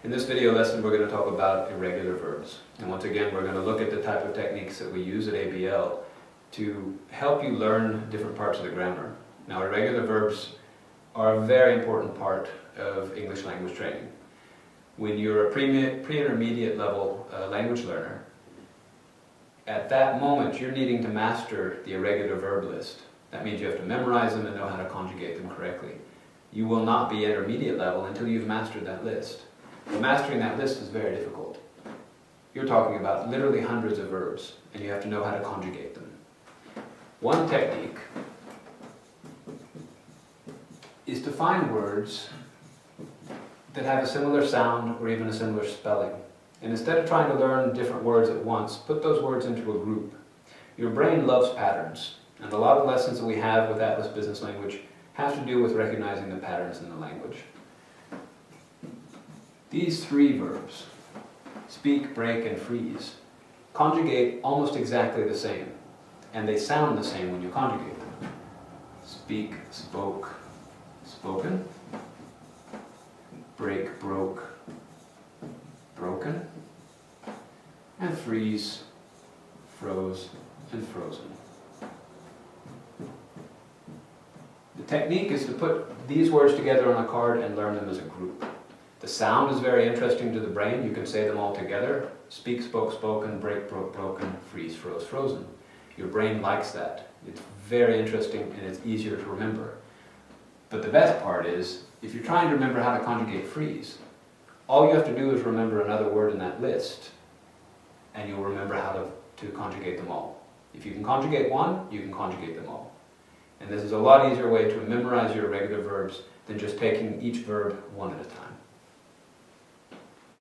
In this video lesson, we're going to talk about irregular verbs. And once again, we're going to look at the type of techniques that we use at ABL to help you learn different parts of the grammar. Now, irregular verbs are a very important part of English language training. When you're a pre-intermediate level language learner, at that moment, you're needing to master the irregular verb list. That means you have to memorize them and know how to conjugate them correctly. You will not be intermediate level until you've mastered that list. But mastering that list is very difficult. You're talking about literally hundreds of verbs, and you have to know how to conjugate them. One technique is to find words that have a similar sound or even a similar spelling. And instead of trying to learn different words at once, put those words into a group. Your brain loves patterns, and a lot of lessons that we have with Atlas Business Language have to do with recognizing the patterns in the language. These three verbs, speak, break, and freeze, conjugate almost exactly the same, and they sound the same when you conjugate them. Speak, spoke, spoken. Break, broke, broken. And freeze, froze, and frozen. The technique is to put these words together on a card and learn them as a group. The sound is very interesting to the brain. You can say them all together. Speak, spoke, spoken, break, broke, broken, freeze, froze, frozen. Your brain likes that. It's very interesting and it's easier to remember. But the best part is, if you're trying to remember how to conjugate freeze, all you have to do is remember another word in that list, and you'll remember how to conjugate them all. If you can conjugate one, you can conjugate them all. And this is a lot easier way to memorize your irregular verbs than just taking each verb one at a time.